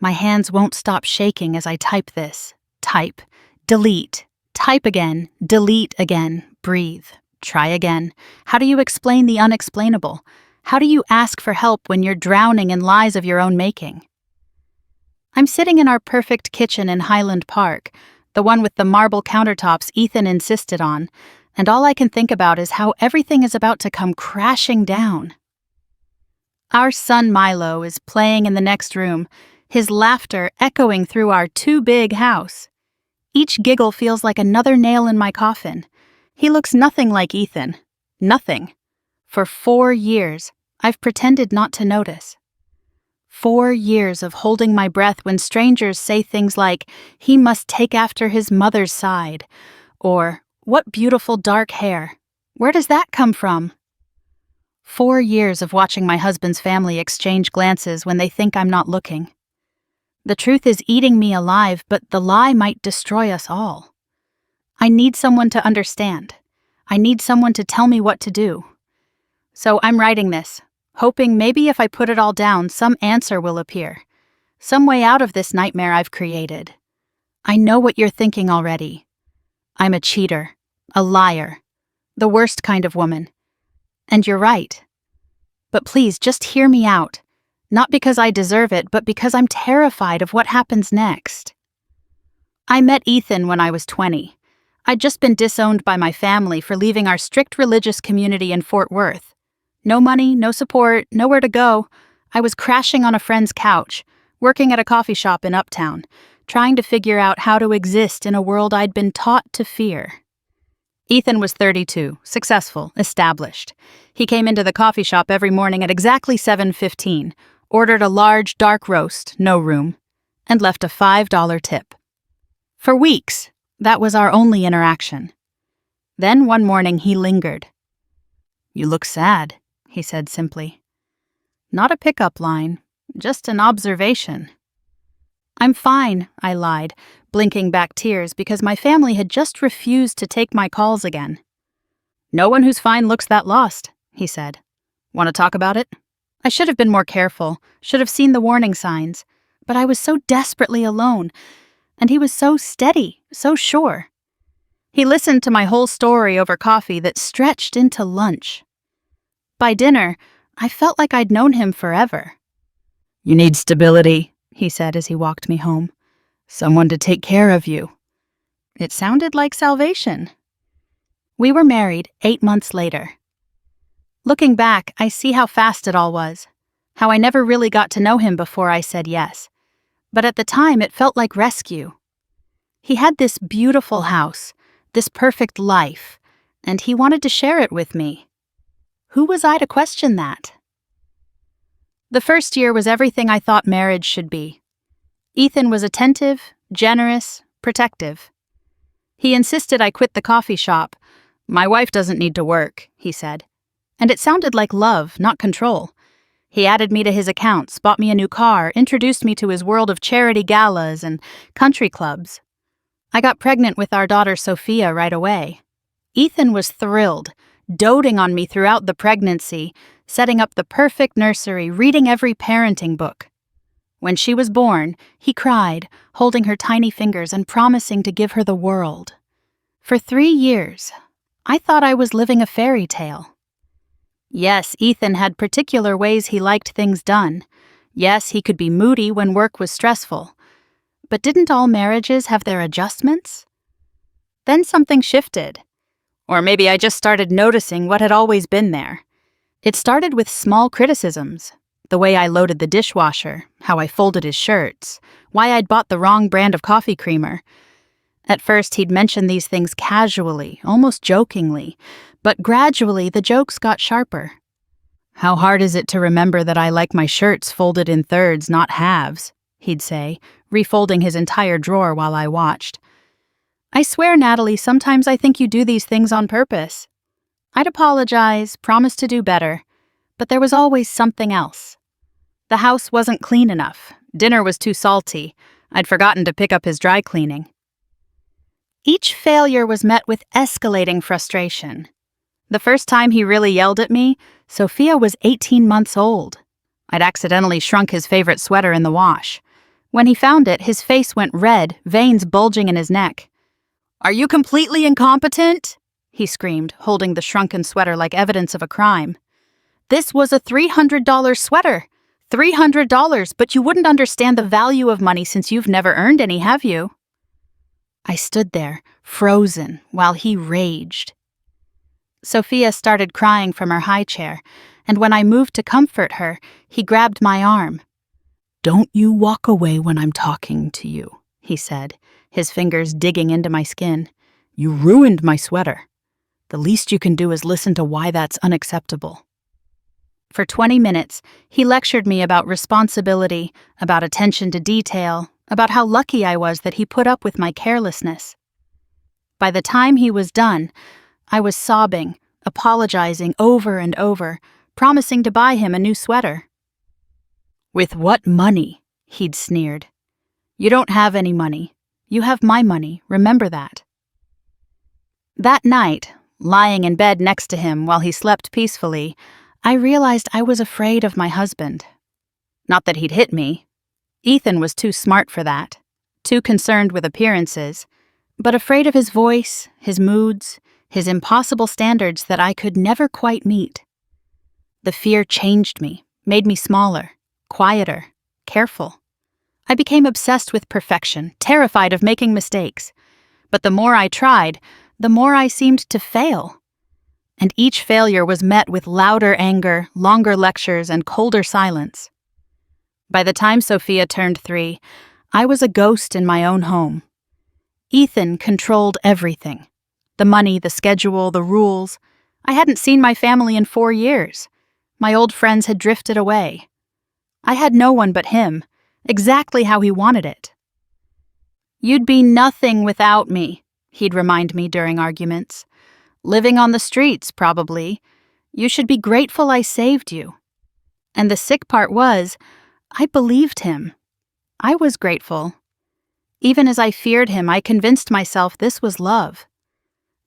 My hands won't stop shaking as I type this. Type. Delete. Type again. Delete again. Breathe. Try again. How do you explain the unexplainable? How do you ask for help when you're drowning in lies of your own making? I'm sitting in our perfect kitchen in Highland Park, the one with the marble countertops Ethan insisted on, and all I can think about is how everything is about to come crashing down. Our son Milo is playing in the next room, his laughter echoing through our too-big house. Each giggle feels like another nail in my coffin. He looks nothing like Ethan. Nothing. For 4 years, I've pretended not to notice. 4 years of holding my breath when strangers say things like, "He must take after his mother's side," or, "What beautiful dark hair. Where does that come from?" 4 years of watching my husband's family exchange glances when they think I'm not looking. The truth is eating me alive, but the lie might destroy us all. I need someone to understand. I need someone to tell me what to do. So I'm writing this, hoping maybe if I put it all down, some answer will appear. Some way out of this nightmare I've created. I know what you're thinking already. I'm a cheater, a liar, the worst kind of woman. And you're right. But please, just hear me out. Not because I deserve it, but because I'm terrified of what happens next. I met Ethan when I was 20. I'd just been disowned by my family for leaving our strict religious community in Fort Worth. No money, no support, nowhere to go. I was crashing on a friend's couch, working at a coffee shop in Uptown, trying to figure out how to exist in a world I'd been taught to fear. Ethan was 32, successful, established. He came into the coffee shop every morning at exactly 7:15, ordered a large dark roast, no room, and left a $5 tip. For weeks, that was our only interaction. Then one morning he lingered. "You look sad," he said simply. Not a pickup line, just an observation. "I'm fine," I lied, blinking back tears because my family had just refused to take my calls again. "No one who's fine looks that lost," he said. "Want to talk about it?" I should have been more careful, should have seen the warning signs, but I was so desperately alone, and he was so steady, so sure. He listened to my whole story over coffee that stretched into lunch. By dinner, I felt like I'd known him forever. "You need stability," he said as he walked me home. "Someone to take care of you." It sounded like salvation. We were married 8 months later. Looking back, I see how fast it all was, how I never really got to know him before I said yes. But at the time, it felt like rescue. He had this beautiful house, this perfect life, and he wanted to share it with me. Who was I to question that? The first year was everything I thought marriage should be. Ethan was attentive, generous, protective. He insisted I quit the coffee shop. "My wife doesn't need to work," he said. And it sounded like love, not control. He added me to his accounts, bought me a new car, introduced me to his world of charity galas and country clubs. I got pregnant with our daughter Sophia right away. Ethan was thrilled, doting on me throughout the pregnancy, setting up the perfect nursery, reading every parenting book. When she was born, he cried, holding her tiny fingers and promising to give her the world. For 3 years, I thought I was living a fairy tale. Yes, Ethan had particular ways he liked things done. Yes, he could be moody when work was stressful. But didn't all marriages have their adjustments? Then something shifted. Or maybe I just started noticing what had always been there. It started with small criticisms. The way I loaded the dishwasher, how I folded his shirts, why I'd bought the wrong brand of coffee creamer. At first, he'd mention these things casually, almost jokingly, but gradually the jokes got sharper. "How hard is it to remember that I like my shirts folded in thirds, not halves?" he'd say, refolding his entire drawer while I watched. "I swear, Natalie, sometimes I think you do these things on purpose." I'd apologize, promise to do better, but there was always something else. The house wasn't clean enough. Dinner was too salty. I'd forgotten to pick up his dry cleaning. Each failure was met with escalating frustration. The first time he really yelled at me, Sophia was 18 months old. I'd accidentally shrunk his favorite sweater in the wash. When he found it, his face went red, veins bulging in his neck. "Are you completely incompetent?" he screamed, holding the shrunken sweater like evidence of a crime. "This was a $300 sweater. $300, but you wouldn't understand the value of money since you've never earned any, have you?" I stood there, frozen, while he raged. Sophia started crying from her high chair, and when I moved to comfort her, he grabbed my arm. "Don't you walk away when I'm talking to you," he said, his fingers digging into my skin. "You ruined my sweater. The least you can do is listen to why that's unacceptable." For 20 minutes, he lectured me about responsibility, about attention to detail, about how lucky I was that he put up with my carelessness. By the time he was done, I was sobbing, apologizing over and over, promising to buy him a new sweater. "With what money?" he'd sneered. "You don't have any money. You have my money, remember that." That night, lying in bed next to him while he slept peacefully, I realized I was afraid of my husband. Not that he'd hit me. Ethan was too smart for that, too concerned with appearances, but afraid of his voice, his moods, his impossible standards that I could never quite meet. The fear changed me, made me smaller, quieter, careful. I became obsessed with perfection, terrified of making mistakes. But the more I tried, the more I seemed to fail. And each failure was met with louder anger, longer lectures, and colder silence. By the time Sophia turned 3, I was a ghost in my own home. Ethan controlled everything. The money, the schedule, the rules. I hadn't seen my family in 4 years. My old friends had drifted away. I had no one but him, exactly how he wanted it. "You'd be nothing without me," he'd remind me during arguments. "Living on the streets, probably. You should be grateful I saved you." And the sick part was, I believed him. I was grateful. Even as I feared him, I convinced myself this was love.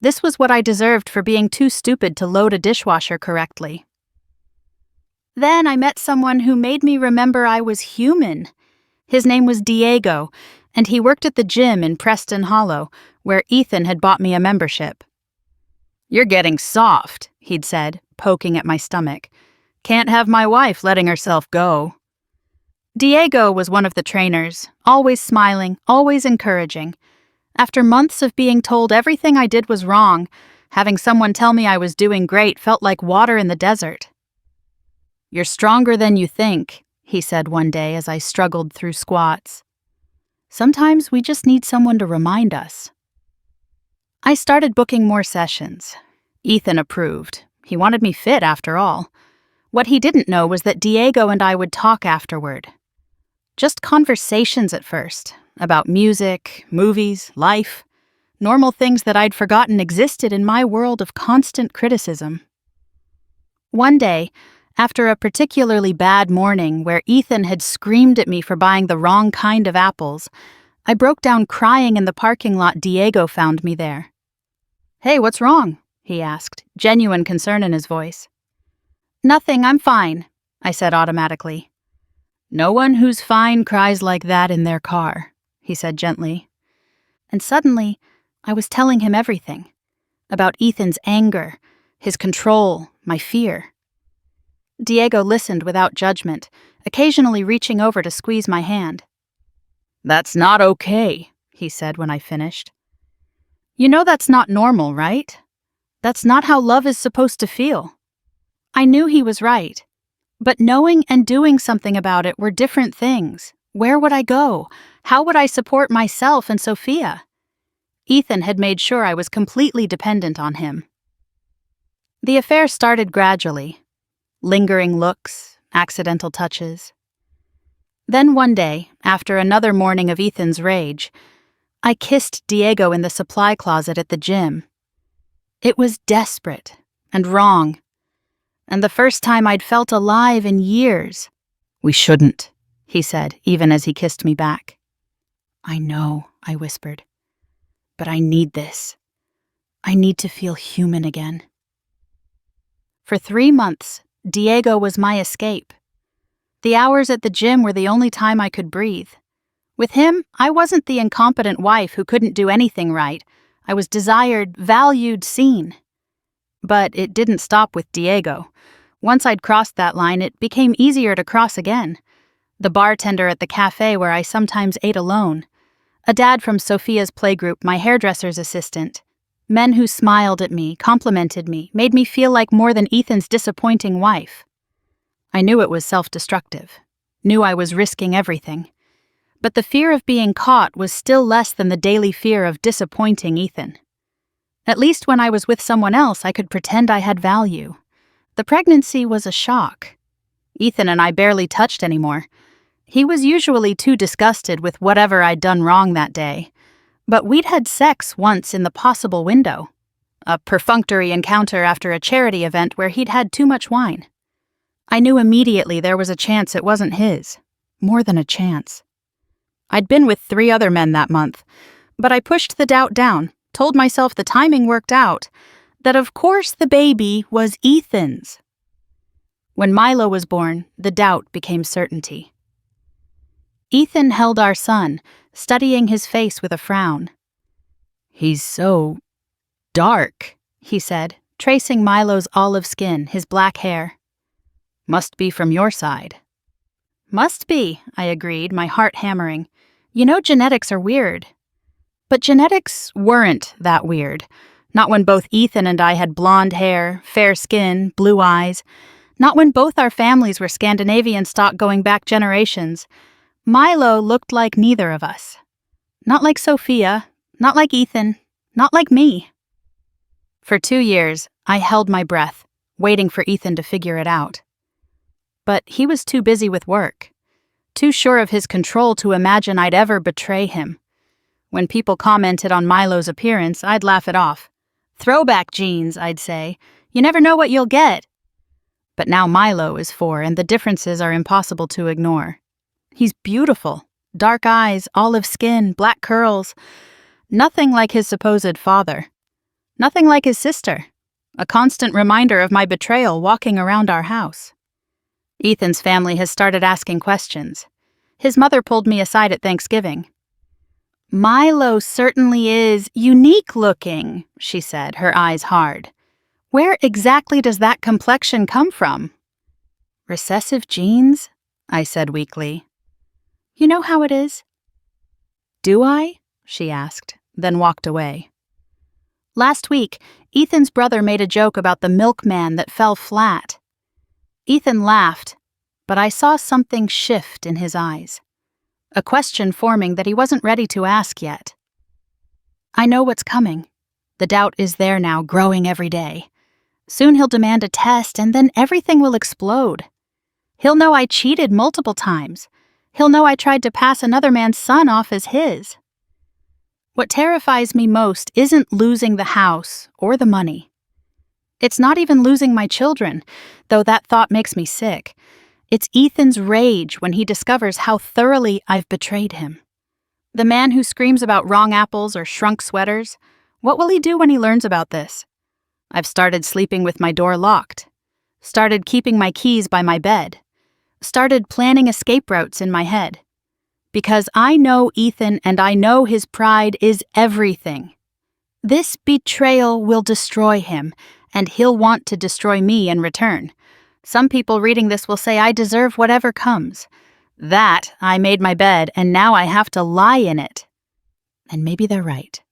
This was what I deserved for being too stupid to load a dishwasher correctly. Then I met someone who made me remember I was human. His name was Diego, and he worked at the gym in Preston Hollow, where Ethan had bought me a membership. "You're getting soft," he'd said, poking at my stomach. "Can't have my wife letting herself go." Diego was one of the trainers, always smiling, always encouraging. After months of being told everything I did was wrong, having someone tell me I was doing great felt like water in the desert. "You're stronger than you think," he said one day as I struggled through squats. Sometimes we just need someone to remind us. I started booking more sessions. Ethan approved. He wanted me fit, after all. What he didn't know was that Diego and I would talk afterward. Just conversations at first, about music, movies, life, normal things that I'd forgotten existed in my world of constant criticism. One day, after a particularly bad morning where Ethan had screamed at me for buying the wrong kind of apples, I broke down crying in the parking lot. Diego found me there. "Hey, what's wrong?" he asked, genuine concern in his voice. "Nothing, I'm fine," I said automatically. "No one who's fine cries like that in their car," he said gently. And suddenly, I was telling him everything. About Ethan's anger, his control, my fear. Diego listened without judgment, occasionally reaching over to squeeze my hand. "That's not okay," he said when I finished. "You know that's not normal, right? That's not how love is supposed to feel." I knew he was right. But knowing and doing something about it were different things. Where would I go? How would I support myself and Sophia? Ethan had made sure I was completely dependent on him. The affair started gradually. Lingering looks, accidental touches. Then one day, after another morning of Ethan's rage, I kissed Diego in the supply closet at the gym. It was desperate and wrong, and the first time I'd felt alive in years. "We shouldn't," he said, even as he kissed me back. "I know," I whispered, "but I need this. I need to feel human again." For 3 months, Diego was my escape. The hours at the gym were the only time I could breathe. With him, I wasn't the incompetent wife who couldn't do anything right. I was desired, valued, seen. But it didn't stop with Diego. Once I'd crossed that line, it became easier to cross again. The bartender at the cafe where I sometimes ate alone. A dad from Sophia's playgroup, my hairdresser's assistant. Men who smiled at me, complimented me, made me feel like more than Ethan's disappointing wife. I knew it was self-destructive. Knew I was risking everything. But the fear of being caught was still less than the daily fear of disappointing Ethan. At least when I was with someone else, I could pretend I had value. The pregnancy was a shock. Ethan and I barely touched anymore. He was usually too disgusted with whatever I'd done wrong that day. But we'd had sex once in the possible window. A perfunctory encounter after a charity event where he'd had too much wine. I knew immediately there was a chance it wasn't his. More than a chance. I'd been with 3 other men that month, but I pushed the doubt down, told myself the timing worked out, that of course the baby was Ethan's. When Milo was born, the doubt became certainty. Ethan held our son, studying his face with a frown. "He's so dark," he said, tracing Milo's olive skin, his black hair. "Must be from your side." "Must be," I agreed, my heart hammering. You know genetics are weird. But genetics weren't that weird. Not when both Ethan and I had blonde hair, fair skin, blue eyes. Not when both our families were Scandinavian stock going back generations. Milo looked like neither of us. Not like Sophia, not like Ethan, not like me. For 2 years, I held my breath, waiting for Ethan to figure it out. But he was too busy with work. Too sure of his control to imagine I'd ever betray him. When people commented on Milo's appearance, I'd laugh it off. "Throwback genes," I'd say. "You never know what you'll get." But now Milo is 4, and the differences are impossible to ignore. He's beautiful. Dark eyes, olive skin, black curls. Nothing like his supposed father. Nothing like his sister. A constant reminder of my betrayal walking around our house. Ethan's family has started asking questions. His mother pulled me aside at Thanksgiving. "Milo certainly is unique looking," she said, her eyes hard. "Where exactly does that complexion come from?" "Recessive genes?" I said weakly. "You know how it is." "Do I?" she asked, then walked away. Last week, Ethan's brother made a joke about the milkman that fell flat. Ethan laughed, but I saw something shift in his eyes. A question forming that he wasn't ready to ask yet. I know what's coming. The doubt is there now, growing every day. Soon he'll demand a test, and then everything will explode. He'll know I cheated multiple times. He'll know I tried to pass another man's son off as his. What terrifies me most isn't losing the house or the money. It's not even losing my children, though that thought makes me sick. It's Ethan's rage when he discovers how thoroughly I've betrayed him. The man who screams about wrong apples or shrunk sweaters, what will he do when he learns about this? I've started sleeping with my door locked. Started keeping my keys by my bed. Started planning escape routes in my head. Because I know Ethan and I know his pride is everything. This betrayal will destroy him, and he'll want to destroy me in return. Some people reading this will say I deserve whatever comes. That I made my bed, and now I have to lie in it. And maybe they're right.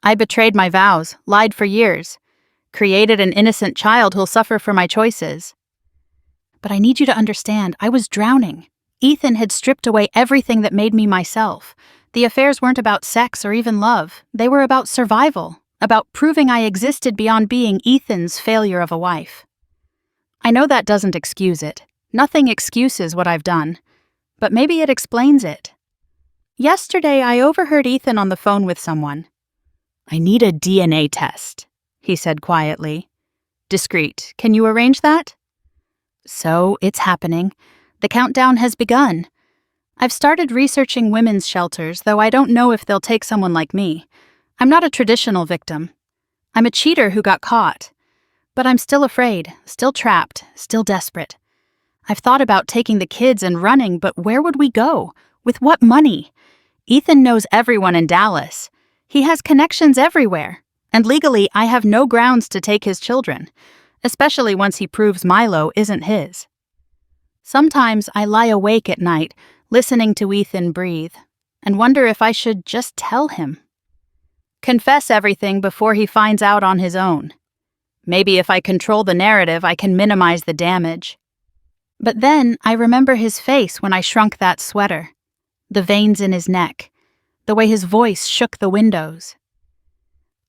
I betrayed my vows, lied for years, created an innocent child who'll suffer for my choices. But I need you to understand, I was drowning. Ethan had stripped away everything that made me myself. The affairs weren't about sex or even love. They were about survival, about proving I existed beyond being Ethan's failure of a wife. I know that doesn't excuse it. Nothing excuses what I've done. But maybe it explains it. Yesterday, I overheard Ethan on the phone with someone. "I need a DNA test," he said quietly. "Discreet. Can you arrange that?" So, it's happening. The countdown has begun. I've started researching women's shelters, though I don't know if they'll take someone like me. I'm not a traditional victim. I'm a cheater who got caught. But I'm still afraid, still trapped, still desperate. I've thought about taking the kids and running, but where would we go? With what money? Ethan knows everyone in Dallas. He has connections everywhere. And legally, I have no grounds to take his children, especially once he proves Milo isn't his. Sometimes I lie awake at night, listening to Ethan breathe, and wonder if I should just tell him. Confess everything before he finds out on his own. Maybe if I control the narrative, I can minimize the damage. But then I remember his face when I shrunk that sweater, the veins in his neck, the way his voice shook the windows.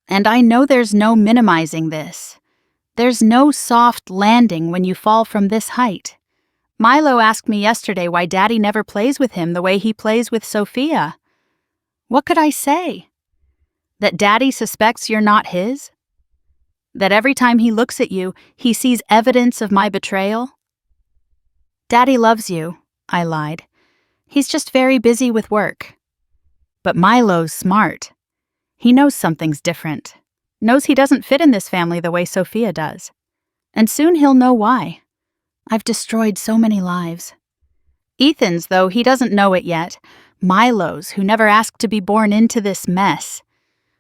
And I know there's no minimizing this. There's no soft landing when you fall from this height. Milo asked me yesterday why Daddy never plays with him the way he plays with Sophia. What could I say? That Daddy suspects you're not his? That every time he looks at you, he sees evidence of my betrayal? Daddy loves you, I lied. He's just very busy with work. But Milo's smart. He knows something's different. Knows he doesn't fit in this family the way Sophia does. And soon he'll know why. I've destroyed so many lives. Ethan's, though he doesn't know it yet. Milo's, who never asked to be born into this mess.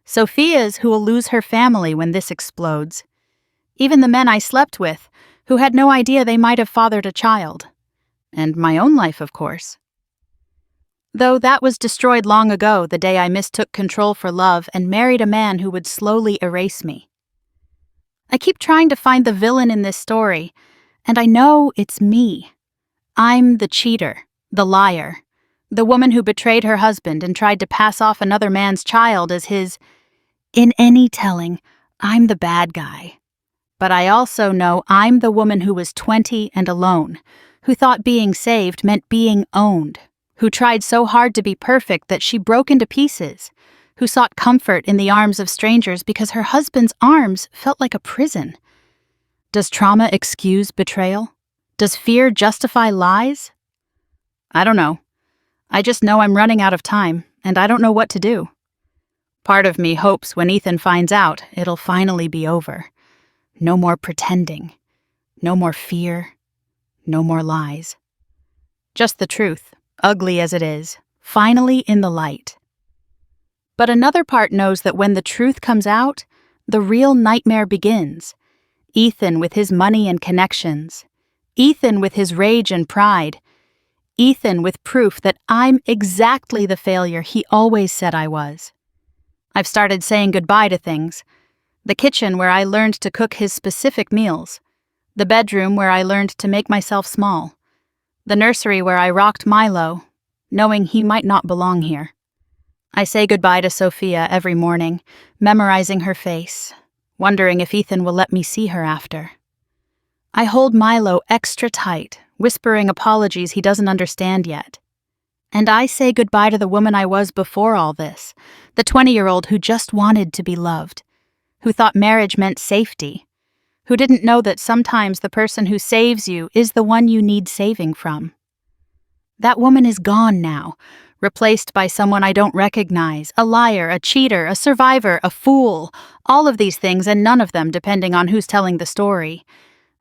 Sophia's, who will lose her family when this explodes. Even the men I slept with, who had no idea they might have fathered a child. And my own life, of course. Though that was destroyed long ago, the day I mistook control for love and married a man who would slowly erase me. I keep trying to find the villain in this story, and I know it's me. I'm the cheater, the liar, the woman who betrayed her husband and tried to pass off another man's child as his. In any telling, I'm the bad guy. But I also know I'm the woman who was 20 and alone, who thought being saved meant being owned, who tried so hard to be perfect that she broke into pieces, who sought comfort in the arms of strangers because her husband's arms felt like a prison. Does trauma excuse betrayal? Does fear justify lies? I don't know. I just know I'm running out of time, and I don't know what to do. Part of me hopes when Ethan finds out, it'll finally be over. No more pretending. No more fear. No more lies. Just the truth, ugly as it is, finally in the light. But another part knows that when the truth comes out, the real nightmare begins. Ethan with his money and connections. Ethan with his rage and pride. Ethan with proof that I'm exactly the failure he always said I was. I've started saying goodbye to things. The kitchen where I learned to cook his specific meals. The bedroom where I learned to make myself small. The nursery where I rocked Milo, knowing he might not belong here. I say goodbye to Sophia every morning, memorizing her face, wondering if Ethan will let me see her after. I hold Milo extra tight, whispering apologies he doesn't understand yet. And I say goodbye to the woman I was before all this, the 20-year-old who just wanted to be loved, who thought marriage meant safety, who didn't know that sometimes the person who saves you is the one you need saving from. That woman is gone now, replaced by someone I don't recognize, a liar, a cheater, a survivor, a fool, all of these things and none of them depending on who's telling the story.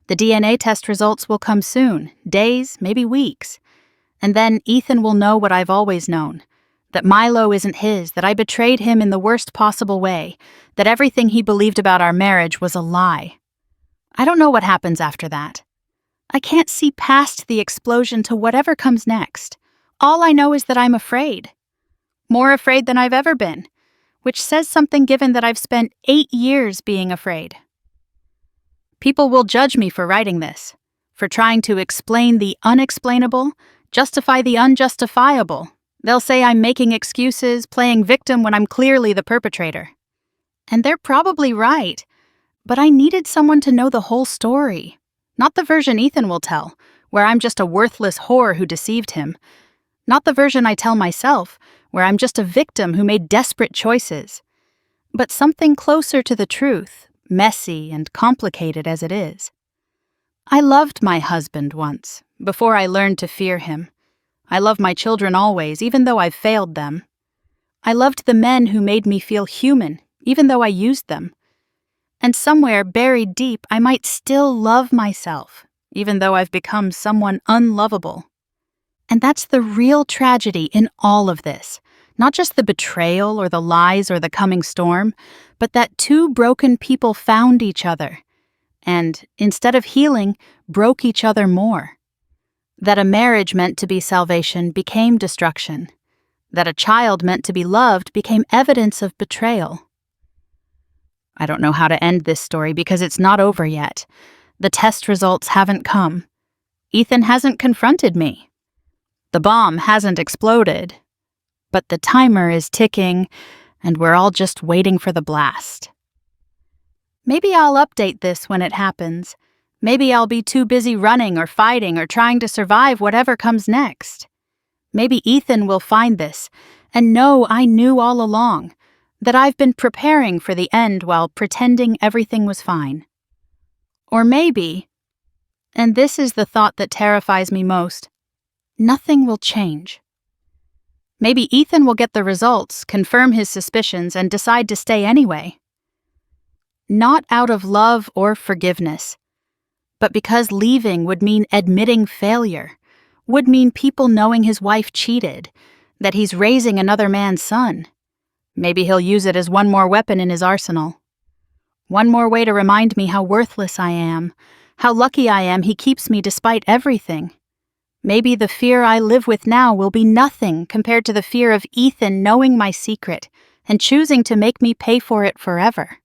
The DNA test results will come soon, days, maybe weeks. And then Ethan will know what I've always known, that Milo isn't his, that I betrayed him in the worst possible way, that everything he believed about our marriage was a lie. I don't know what happens after that. I can't see past the explosion to whatever comes next. All I know is that I'm afraid. More afraid than I've ever been, which says something given that I've spent 8 years being afraid. People will judge me for writing this, for trying to explain the unexplainable, justify the unjustifiable. They'll say I'm making excuses, playing victim when I'm clearly the perpetrator. And they're probably right, but I needed someone to know the whole story, not the version Ethan will tell, where I'm just a worthless whore who deceived him, not the version I tell myself, where I'm just a victim who made desperate choices, but something closer to the truth, messy and complicated as it is. I loved my husband once, before I learned to fear him. I love my children always, even though I've failed them. I loved the men who made me feel human, even though I used them. And somewhere buried deep, I might still love myself, even though I've become someone unlovable. And that's the real tragedy in all of this. Not just the betrayal or the lies or the coming storm, but that two broken people found each other and, instead of healing, broke each other more. That a marriage meant to be salvation became destruction. That a child meant to be loved became evidence of betrayal. I don't know how to end this story because it's not over yet. The test results haven't come. Ethan hasn't confronted me. The bomb hasn't exploded. But the timer is ticking, and we're all just waiting for the blast. Maybe I'll update this when it happens. Maybe I'll be too busy running or fighting or trying to survive whatever comes next. Maybe Ethan will find this and know I knew all along, that I've been preparing for the end while pretending everything was fine. Or maybe, and this is the thought that terrifies me most, nothing will change. Maybe Ethan will get the results, confirm his suspicions, and decide to stay anyway. Not out of love or forgiveness, but because leaving would mean admitting failure, would mean people knowing his wife cheated, that he's raising another man's son. Maybe he'll use it as one more weapon in his arsenal. One more way to remind me how worthless I am, how lucky I am he keeps me despite everything. Maybe the fear I live with now will be nothing compared to the fear of Ethan knowing my secret and choosing to make me pay for it forever.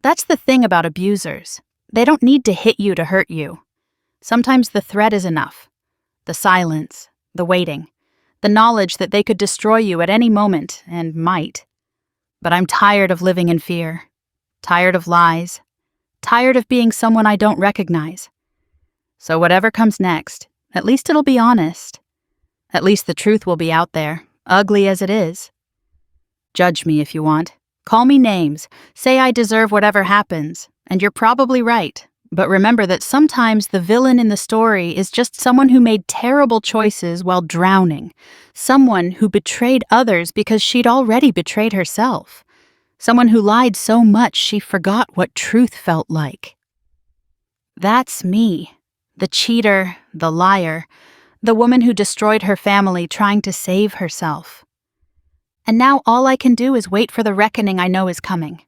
That's the thing about abusers. They don't need to hit you to hurt you. Sometimes the threat is enough. The silence, the waiting, the knowledge that they could destroy you at any moment, and might. But I'm tired of living in fear. Tired of lies. Tired of being someone I don't recognize. So whatever comes next, at least it'll be honest. At least the truth will be out there, ugly as it is. Judge me if you want. Call me names. Say I deserve whatever happens. And you're probably right. But remember that sometimes the villain in the story is just someone who made terrible choices while drowning. Someone who betrayed others because she'd already betrayed herself. Someone who lied so much she forgot what truth felt like. That's me. The cheater, the liar, the woman who destroyed her family trying to save herself. And now all I can do is wait for the reckoning I know is coming.